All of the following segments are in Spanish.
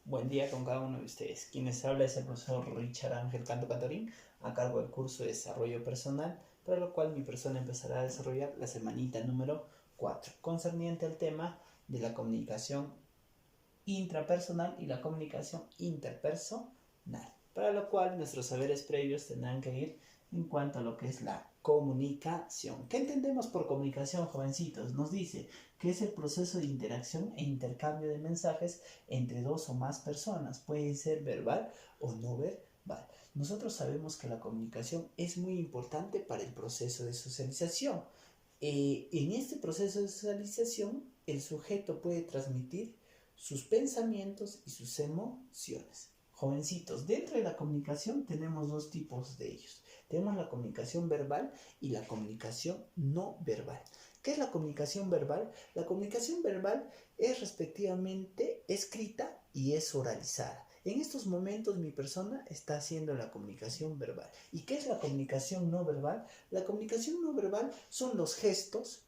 Buen día con cada uno de ustedes. Quien les habla es el profesor Richard Ángel Canto Cantorín, a cargo del curso de Desarrollo Personal, para lo cual mi persona empezará a desarrollar la semanita número 4, concerniente al tema de la comunicación intrapersonal y la comunicación interpersonal, para lo cual nuestros saberes previos tendrán que ir en cuanto a lo que es la comunicación. ¿Qué entendemos por comunicación, jovencitos? Nos dice que es el proceso de interacción e intercambio de mensajes entre dos o más personas, puede ser verbal o no verbal. Nosotros sabemos que la comunicación es muy importante para el proceso de socialización. En este proceso de socialización, el sujeto puede transmitir sus pensamientos y sus emociones. Jovencitos, dentro de la comunicación tenemos dos tipos de ellos. Tenemos la comunicación verbal y la comunicación no verbal. ¿Qué es la comunicación verbal? La comunicación verbal es respectivamente escrita y es oralizada. En estos momentos mi persona está haciendo la comunicación verbal. ¿Y qué es la comunicación no verbal? La comunicación no verbal son los gestos,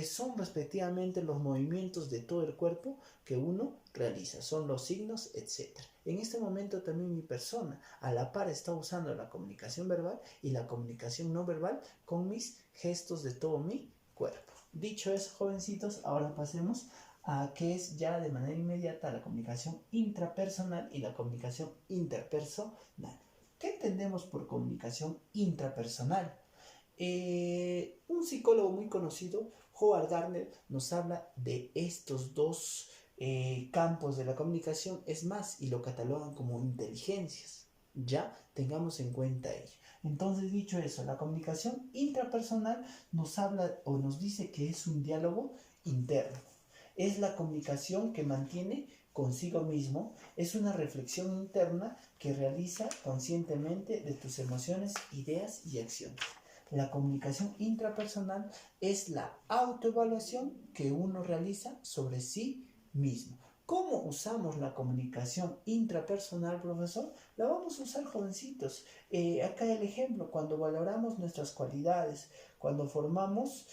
son respectivamente los movimientos de todo el cuerpo que uno realiza, son los signos, etc. En este momento también mi persona a la par está usando la comunicación verbal y la comunicación no verbal con mis gestos de todo mi cuerpo. Dicho eso, jovencitos, ahora pasemos a qué es ya de manera inmediata la comunicación intrapersonal y la comunicación interpersonal. ¿Qué entendemos por comunicación intrapersonal? Un psicólogo muy conocido, Howard Gardner, nos habla de estos dos campos de la comunicación, es más, y lo catalogan como inteligencias. Ya tengamos en cuenta ello. Entonces, dicho eso, la comunicación intrapersonal nos habla o nos dice que es un diálogo interno. Es la comunicación que mantiene consigo mismo, es una reflexión interna que realiza conscientemente de tus emociones, ideas y acciones. La comunicación intrapersonal es la autoevaluación que uno realiza sobre sí mismo. ¿Cómo usamos la comunicación intrapersonal, profesor? La vamos a usar, jovencitos. Acá el ejemplo, cuando valoramos nuestras cualidades, cuando formamos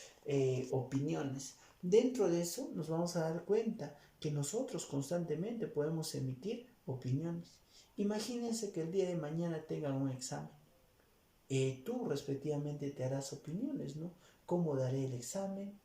opiniones. Dentro de eso nos vamos a dar cuenta que nosotros constantemente podemos emitir opiniones. Imagínense que el día de mañana tengan un examen. Tú respectivamente te harás opiniones, ¿no? ¿Cómo daré el examen?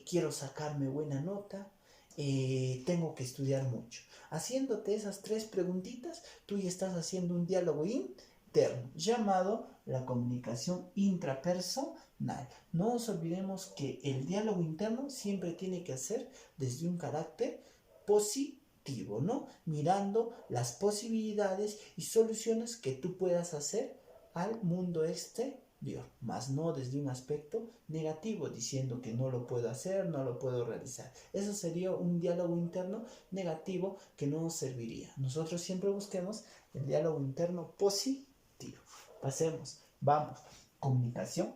Quiero sacarme buena nota, tengo que estudiar mucho. Haciéndote esas tres preguntitas, tú ya estás haciendo un diálogo interno llamado la comunicación intrapersonal. No nos olvidemos que el diálogo interno siempre tiene que ser desde un carácter positivo, ¿no? Mirando las posibilidades y soluciones que tú puedas hacer al mundo exterior, más no desde un aspecto negativo, diciendo que no lo puedo hacer, no lo puedo realizar. Eso sería un diálogo interno negativo que no nos serviría. Nosotros siempre busquemos el diálogo interno positivo. Pasemos, vamos, comunicación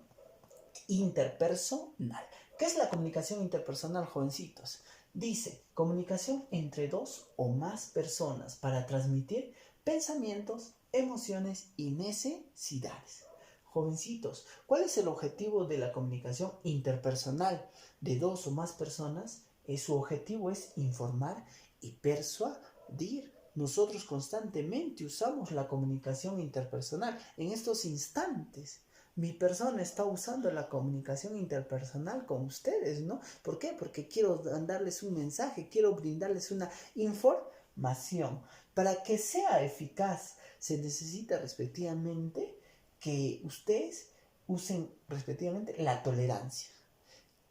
interpersonal. ¿Qué es la comunicación interpersonal, jovencitos? Dice, comunicación entre dos o más personas para transmitir pensamientos, emociones y necesidades. Jovencitos, ¿cuál es el objetivo de la comunicación interpersonal de dos o más personas? Su objetivo es informar y persuadir. Nosotros constantemente usamos la comunicación interpersonal en estos instantes. Mi persona está usando la comunicación interpersonal con ustedes, ¿no? ¿Por qué? Porque quiero darles un mensaje, quiero brindarles una información. Para que sea eficaz, se necesita respectivamente que ustedes usen respectivamente la tolerancia.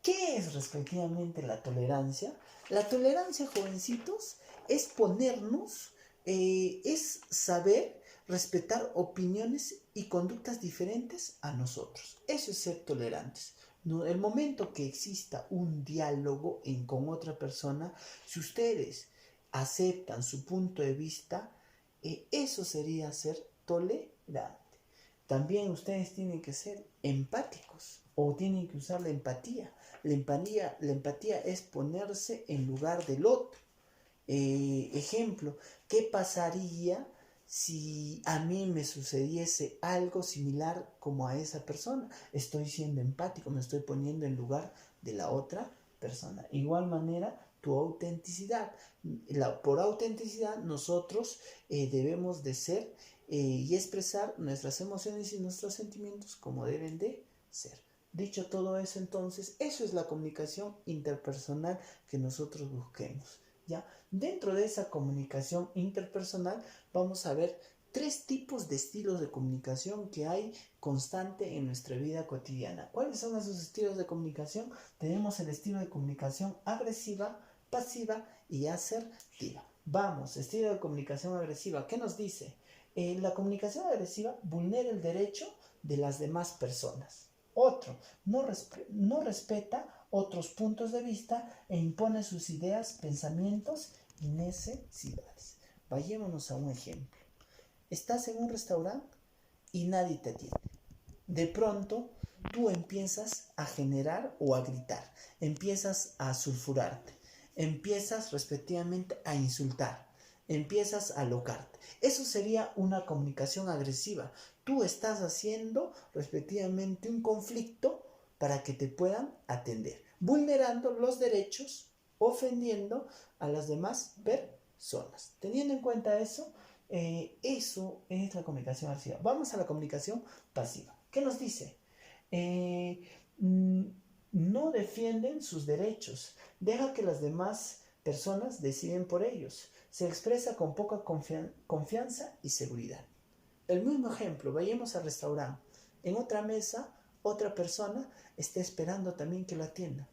¿Qué es respectivamente la tolerancia? La tolerancia, jovencitos, es ponernos, es saber respetar opiniones y conductas diferentes a nosotros. Eso es ser tolerantes. No, el momento que exista un diálogo con otra persona, si ustedes aceptan su punto de vista, eso sería ser tolerante. También ustedes tienen que ser empáticos o tienen que usar la empatía. La empatía es ponerse en lugar del otro. Ejemplo, ¿qué pasaría si a mí me sucediese algo similar como a esa persona? Estoy siendo empático, me estoy poniendo en lugar de la otra persona. Igual manera, tu autenticidad. Por autenticidad nosotros debemos de ser y expresar nuestras emociones y nuestros sentimientos como deben de ser. Dicho todo eso, entonces, eso es la comunicación interpersonal que nosotros busquemos, ¿ya? Dentro de esa comunicación interpersonal vamos a ver 3 tipos de estilos de comunicación que hay constante en nuestra vida cotidiana. ¿Cuáles son esos estilos de comunicación? Tenemos el estilo de comunicación agresiva, pasiva y asertiva. Vamos, estilo de comunicación agresiva. ¿Qué nos dice? La comunicación agresiva vulnera el derecho de las demás personas. Otro, no respeta otros puntos de vista e impone sus ideas, pensamientos y necesidades. Vayámonos a un ejemplo. Estás en un restaurante y nadie te atiende. De pronto, tú empiezas a generar o a gritar, empiezas a sulfurarte, empiezas respectivamente a insultar, empiezas a alocarte. Eso sería una comunicación agresiva. Tú estás haciendo respectivamente un conflicto para que te puedan atender, vulnerando los derechos, ofendiendo a las demás personas. Teniendo en cuenta eso, eso es la comunicación agresiva. Vamos a la comunicación pasiva. ¿Qué nos dice? No defienden sus derechos, deja que las demás personas deciden por ellos, se expresa con poca confianza y seguridad. El mismo ejemplo, vayamos al restaurante, en otra mesa, otra persona está esperando también que la atiendan,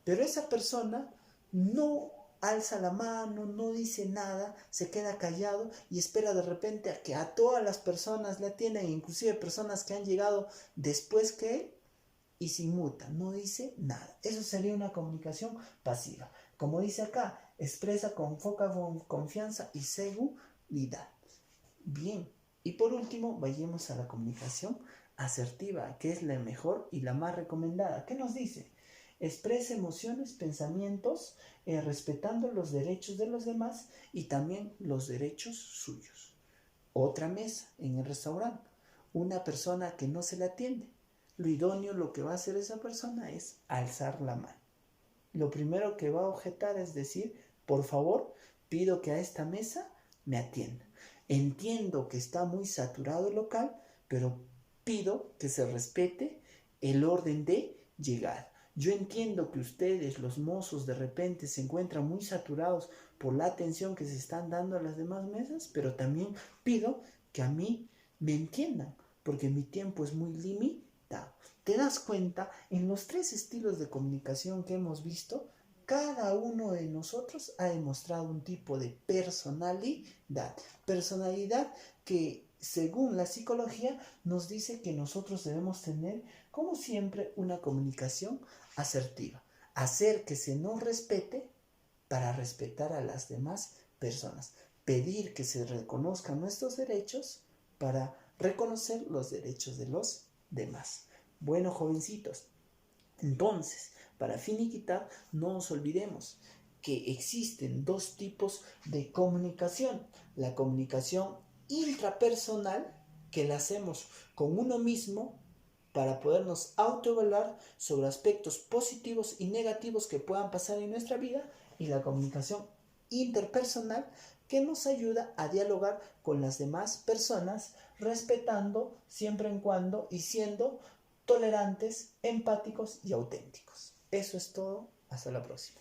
pero esa persona no alza la mano, no dice nada, se queda callado y espera de repente a que a todas las personas le atiendan, inclusive personas que han llegado después que él, y se inmuta, no dice nada. Eso sería una comunicación pasiva. Como dice acá, expresa con poca confianza y seguridad. Bien, y por último, vayamos a la comunicación asertiva, que es la mejor y la más recomendada. ¿Qué nos dice? Expresa emociones, pensamientos, respetando los derechos de los demás y también los derechos suyos. Otra mesa en el restaurante, una persona que no se le atiende. Lo idóneo, lo que va a hacer esa persona es alzar la mano. Lo primero que va a objetar es decir, por favor, pido que a esta mesa me atienda. Entiendo que está muy saturado el local, pero pido que se respete el orden de llegada. Yo entiendo que ustedes, los mozos, de repente se encuentran muy saturados por la atención que se están dando a las demás mesas, pero también pido que a mí me entiendan, porque mi tiempo es muy limitado. ¿Te das cuenta? En los 3 estilos de comunicación que hemos visto, cada uno de nosotros ha demostrado un tipo de personalidad. Personalidad que, según la psicología, nos dice que nosotros debemos tener, como siempre, una comunicación asertiva. Hacer que se nos respete para respetar a las demás personas. Pedir que se reconozcan nuestros derechos para reconocer los derechos de los demás. Bueno, jovencitos, entonces, para finiquitar, no nos olvidemos que existen 2 tipos de comunicación. La comunicación intrapersonal, que la hacemos con uno mismo para podernos autoevaluar sobre aspectos positivos y negativos que puedan pasar en nuestra vida, y la comunicación interpersonal, que nos ayuda a dialogar con las demás personas, respetando siempre en cuando y siendo tolerantes, empáticos y auténticos. Eso es todo. Hasta la próxima.